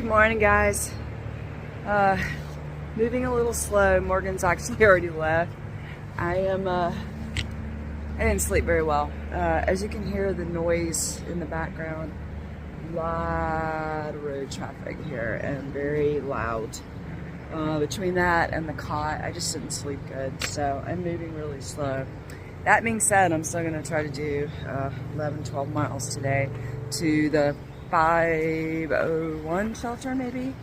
Good morning, guys. Moving a little slow. Morgan's actually already left. I didn't sleep very well. As you can hear the noise in the background, a lot of road traffic here and very loud. Between that and the cot, I just didn't sleep good, so I'm moving really slow. That being said, I'm still going to try to do 11, 12 miles today to the 501 shelter, maybe?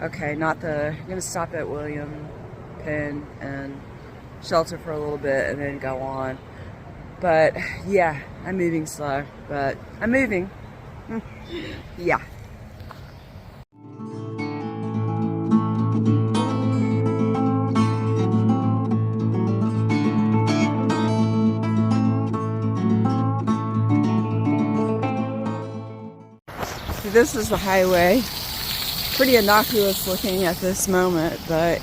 Okay, I'm going to stop at William Penn and shelter for a little bit and then go on. But yeah, I'm moving slow, but I'm moving. Yeah. This is the highway. Pretty innocuous looking at this moment, but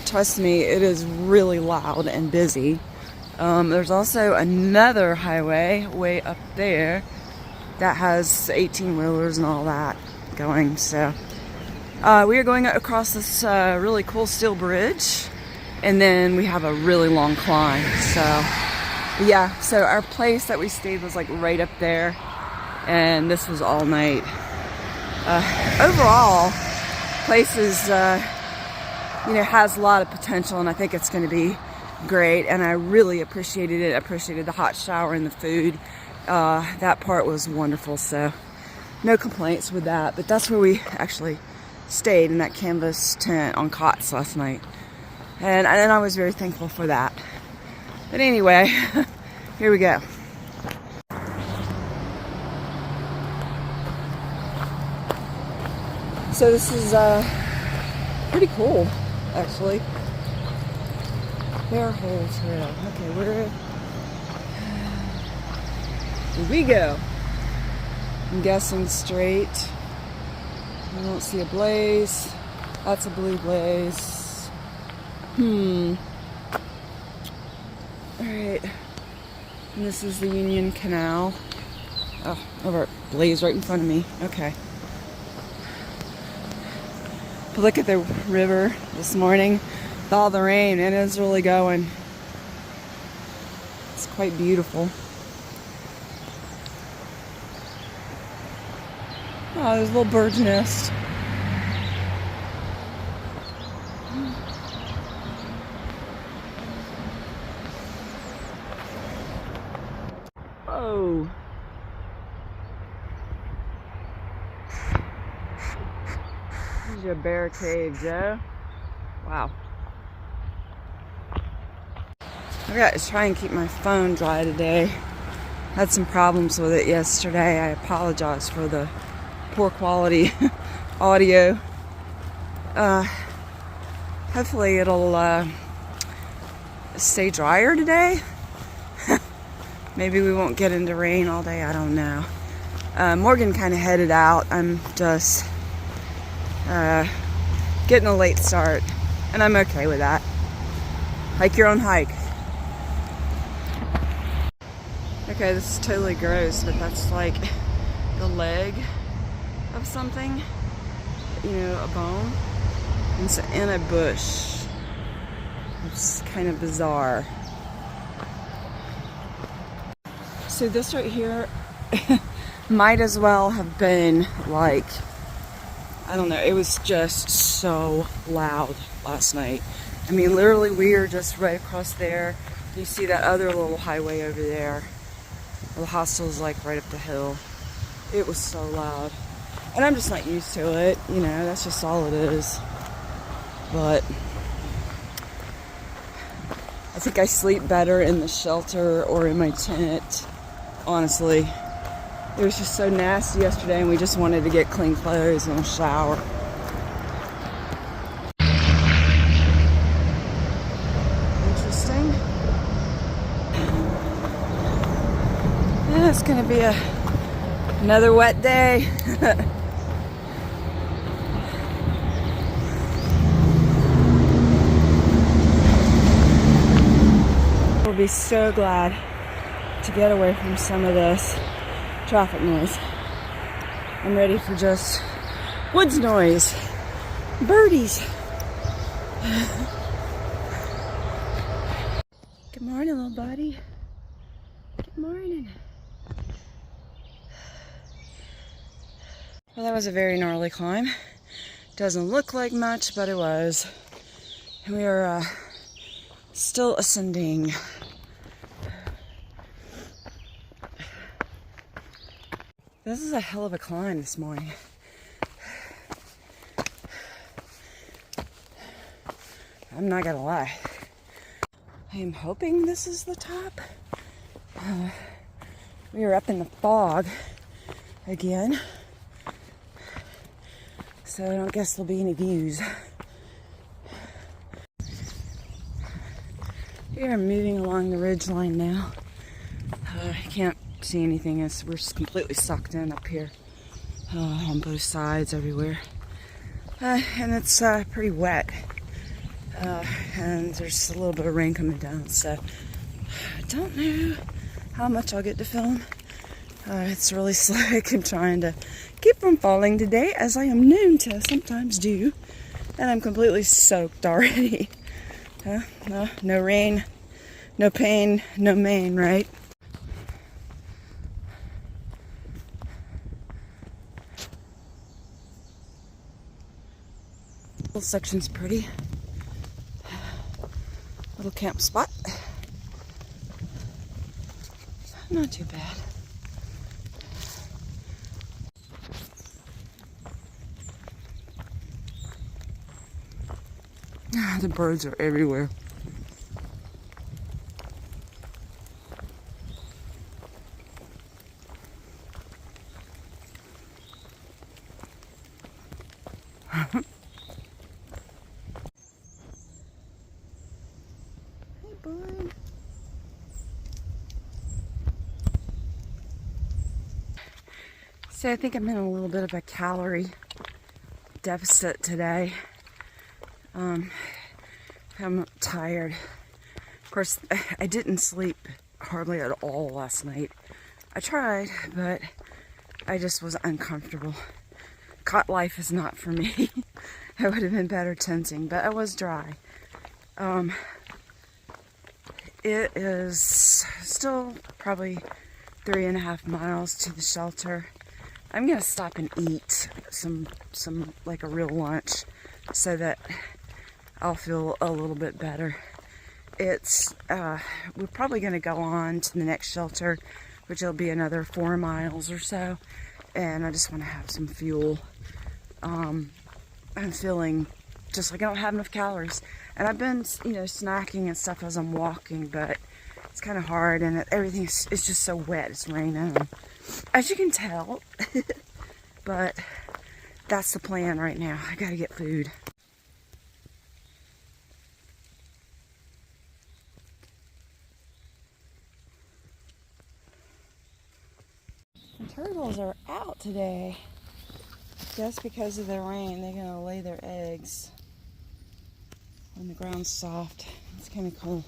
trust me, it is really loud and busy. There's also another highway way up there that has 18-wheelers and all that going. So we are going across this really cool steel bridge, and then we have a really long climb. So yeah, so our place that we stayed was like right up there, and this was all night. Overall, places has a lot of potential, and I think it's going to be great, and I really appreciated it. I appreciated the hot shower and the food. That part was wonderful, so no complaints with that. But that's where we actually stayed, in that canvas tent on cots last night, and I was very thankful for that. But anyway, here we go. So this is pretty cool, actually. Bear Hole Trail. Okay, here we go. I'm guessing straight. I don't see a blaze. That's a blue blaze. Alright. And this is the Union Canal. Oh, over blaze right in front of me. Okay. But look at the river this morning with all the rain, and it's really going. It's quite beautiful. Oh, there's a little bird's nest. Whoa. This is your bear cave, Joe. Wow. I've got to try and keep my phone dry today. Had some problems with it yesterday. I apologize for the poor quality audio. Hopefully it'll stay drier today. Maybe we won't get into rain all day. I don't know. Morgan kind of headed out. I'm just getting a late start, and I'm okay with that. Hike your own hike. Okay, this is totally gross, but that's like the leg of something, a bone. It's in a bush. It's kind of bizarre. So this right here might as well have been like, I don't know, it was just so loud last night. I mean, literally we are just right across there. You see that other little highway over there. The hostel's like right up the hill. It was so loud. And I'm just not used to it, that's just all it is. But I think I sleep better in the shelter or in my tent, honestly. It was just so nasty yesterday, and we just wanted to get clean clothes and a shower. Interesting. Yeah, it's gonna be another wet day. We'll be so glad to get away from some of this traffic noise. I'm ready for just Woods noise. Birdies. Good morning, little buddy. Good morning. Well, that was a very gnarly climb. Doesn't look like much, but it was. We are still ascending. This is a hell of a climb this morning. I'm not gonna lie. I am hoping this is the top. We are up in the fog again, so I don't guess there'll be any views. We are moving along the ridge line now. I can't see anything as we're completely sucked in up here on both sides everywhere. And it's pretty wet. And there's a little bit of rain coming down, so I don't know how much I'll get to film. It's really slick. I'm trying to keep from falling today, as I am known to sometimes do. And I'm completely soaked already. No rain, no pain, no main, right? Little section's pretty. Little camp spot. Not too bad. The birds are everywhere. Hey, bud. So I think I'm in a little bit of a calorie deficit today. I'm tired. Of course, I didn't sleep hardly at all last night. I tried, but I just was uncomfortable. Cot life is not for me. I would have been better tenting, but I was dry. It is still probably 3.5 miles to the shelter. I'm gonna stop and eat some like a real lunch so that I'll feel a little bit better. It's we're probably gonna go on to the next shelter, which will be another 4 miles or so, and I just want to have some fuel. I'm feeling just like I don't have enough calories, and I've been, snacking and stuff as I'm walking, but it's kind of hard, and everything is just so wet. It's raining, as you can tell. But that's the plan right now. I gotta get food. The turtles are out today. Just because of the rain, they're gonna lay their eggs when the ground's soft. It's kind of cool.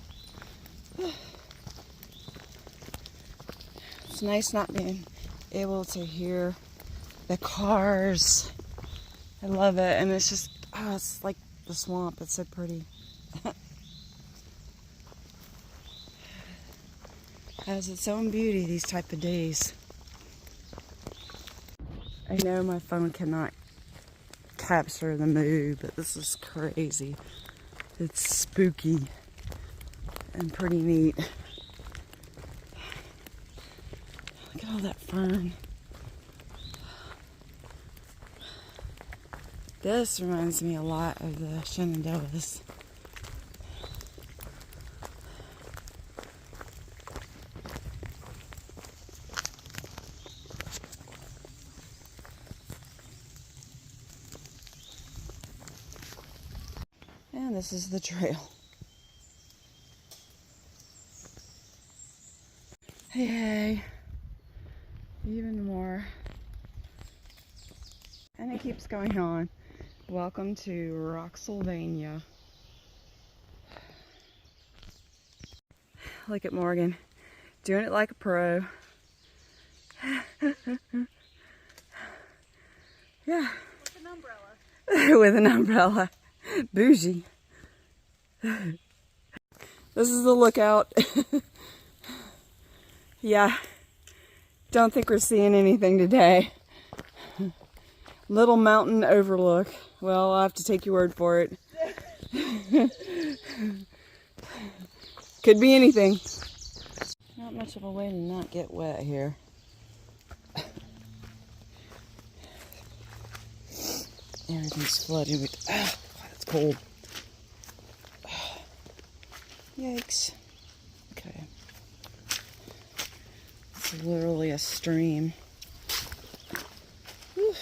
It's nice not being able to hear the cars. I love it, and it's just, it's like the swamp. It's so pretty. Has its own beauty these type of days. I know my phone cannot capture the mood, but this is crazy. It's spooky and pretty neat. Look at all that fern. This reminds me a lot of the Shenandoahs. And this is the trail. Hey, even more. And it keeps going on. Welcome to Rocksylvania. Look at Morgan, doing it like a pro. Yeah. What's the number? with an umbrella. Bougie. This is the lookout. Yeah, don't think we're seeing anything today. Little mountain overlook. Well, I'll have to take your word for it. Could be anything. Not much of a way to not get wet here. Everything's flooded with... Ah, it's cold. Yikes. Okay. It's literally a stream. Whew.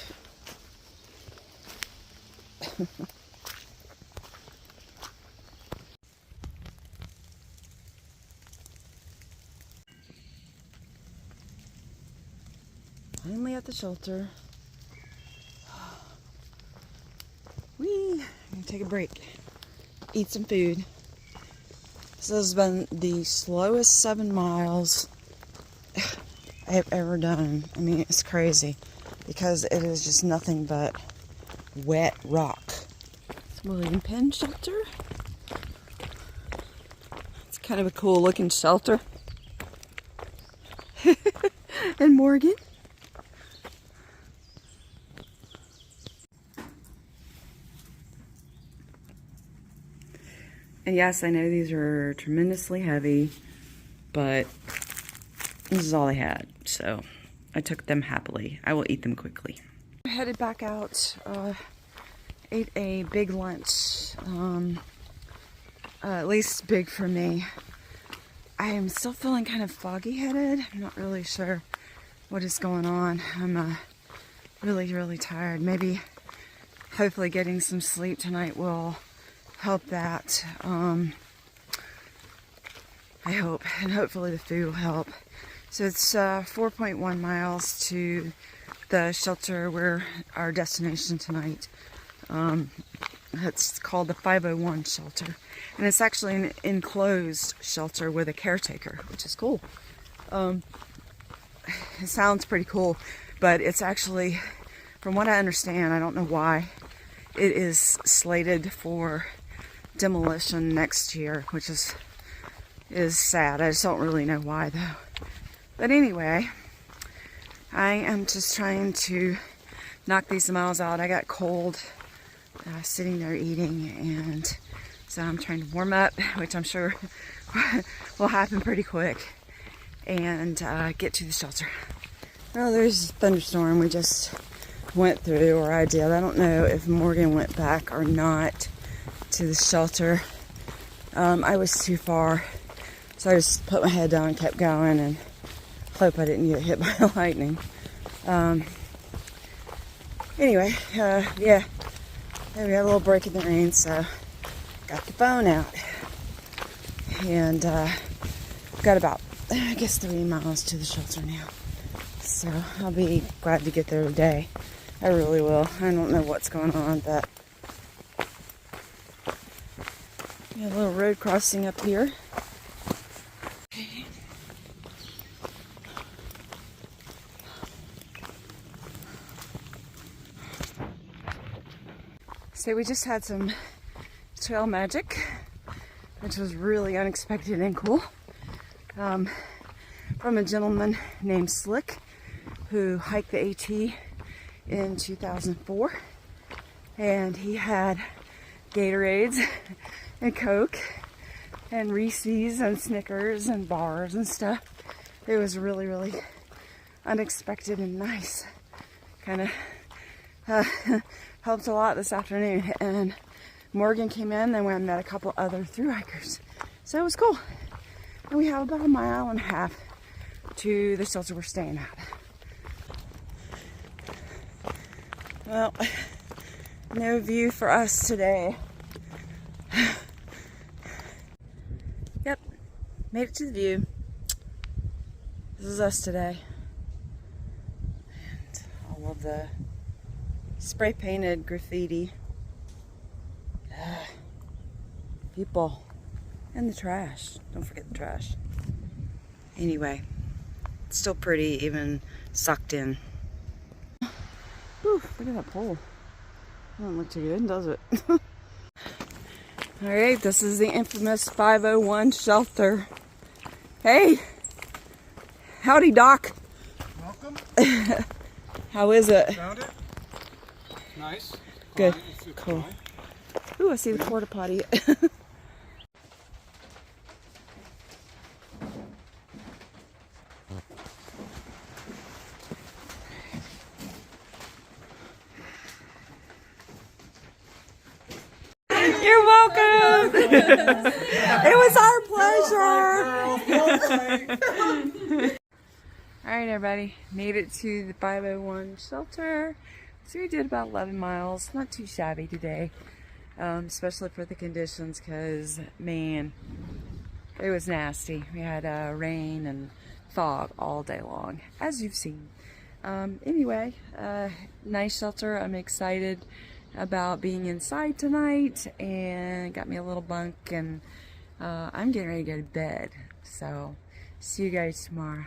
Finally at the shelter. I'm gonna take a break. Eat some food. This has been the slowest 7 miles I've ever done. I mean, it's crazy because it is just nothing but wet rock. It's William Penn shelter. It's kind of a cool looking shelter. And Morgan. And yes, I know these are tremendously heavy, but this is all I had, so I took them happily. I will eat them quickly. I headed back out, ate a big lunch, at least big for me. I am still feeling kind of foggy-headed. I'm not really sure what is going on. I'm really tired. Maybe, hopefully getting some sleep tonight will help that. I hope, and hopefully the food will help. So it's 4.1 miles to the shelter where our destination tonight. It's called the 501 shelter, and it's actually an enclosed shelter with a caretaker, which is cool. It sounds pretty cool, but it's actually, from what I understand, I don't know why, it is slated for demolition next year, which is sad. I just don't really know why though. But anyway, I am just trying to knock these miles out. I got cold sitting there eating, and so I'm trying to warm up, which I'm sure will happen pretty quick, and get to the shelter. Well, there's a thunderstorm we just went through, or I did. I don't know if Morgan went back or not to the shelter. I was too far, so I just put my head down and kept going and hope I didn't get hit by lightning. Anyway, yeah, we had a little break in the rain, so got the phone out, and got about, I guess, 3 miles to the shelter now. So I'll be glad to get there today. I really will. I don't know what's going on, but we have a little road crossing up here. So we just had some trail magic, which was really unexpected and cool, from a gentleman named Slick, who hiked the AT in 2004, and he had Gatorades and Coke and Reese's and Snickers and bars and stuff. It was really unexpected and nice. Kind of helped a lot this afternoon. And Morgan came in, and we met a couple other thru hikers, so it was cool. And we have about 1.5 miles to the shelter we're staying at. Well, no view for us today. Yep, made it to the view. This is us today. And all of the spray painted graffiti. People. And the trash. Don't forget the trash. Anyway, it's still pretty, even sucked in. Whew, look at that pole. Doesn't look too good, does it? Alright, this is the infamous 501 shelter. Hey! Howdy, Doc. Welcome. How is it? Found it? Nice. Good. Fine. Cool. Fine. Ooh, I see the porta potty. You're welcome. It was our pleasure. All right, everybody, made it to the 501 shelter. So we did about 11 miles. Not too shabby today, especially for the conditions, because man, it was nasty. We had rain and fog all day long, as you've seen. Anyway, nice shelter. I'm excited about being inside tonight, and got me a little bunk, and I'm getting ready to go to bed. So see you guys tomorrow.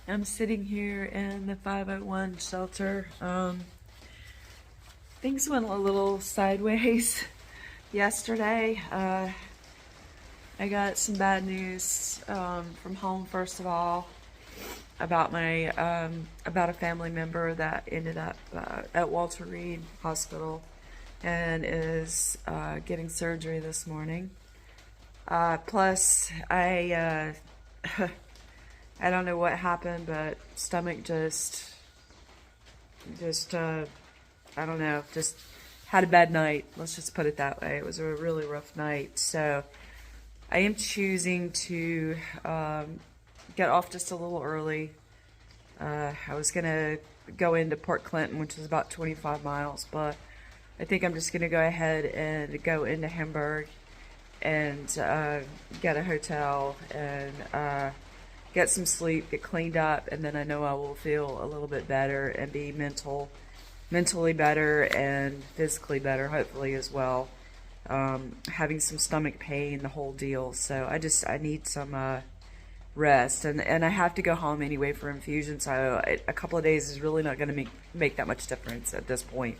I'm sitting here in the 501 shelter. Things went a little sideways yesterday. I got some bad news from home, first of all, about my about a family member that ended up at Walter Reed Hospital and is getting surgery this morning. Plus, I don't know what happened, but stomach just I don't know, just had a bad night. Let's just put it that way. It was a really rough night. So I am choosing to get off just a little early. I was gonna go into Port Clinton, which is about 25 miles, but I think I'm just gonna go ahead and go into Hamburg and get a hotel and get some sleep, get cleaned up, and then I know I will feel a little bit better and be mentally better and physically better, hopefully, as well. Having some stomach pain, the whole deal. So I need some rest, and I have to go home anyway for infusion, so a couple of days is really not going to make that much difference at this point.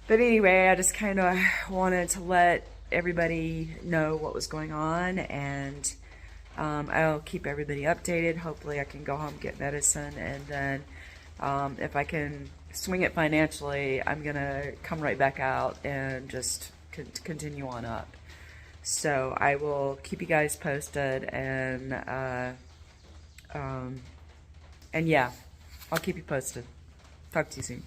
But anyway, I just kind of wanted to let everybody know what was going on, and I'll keep everybody updated. Hopefully I can go home, get medicine, and then if I can swing it financially, I'm gonna come right back out and just continue on up. So I will keep you guys posted, and yeah, I'll keep you posted. Talk to you soon.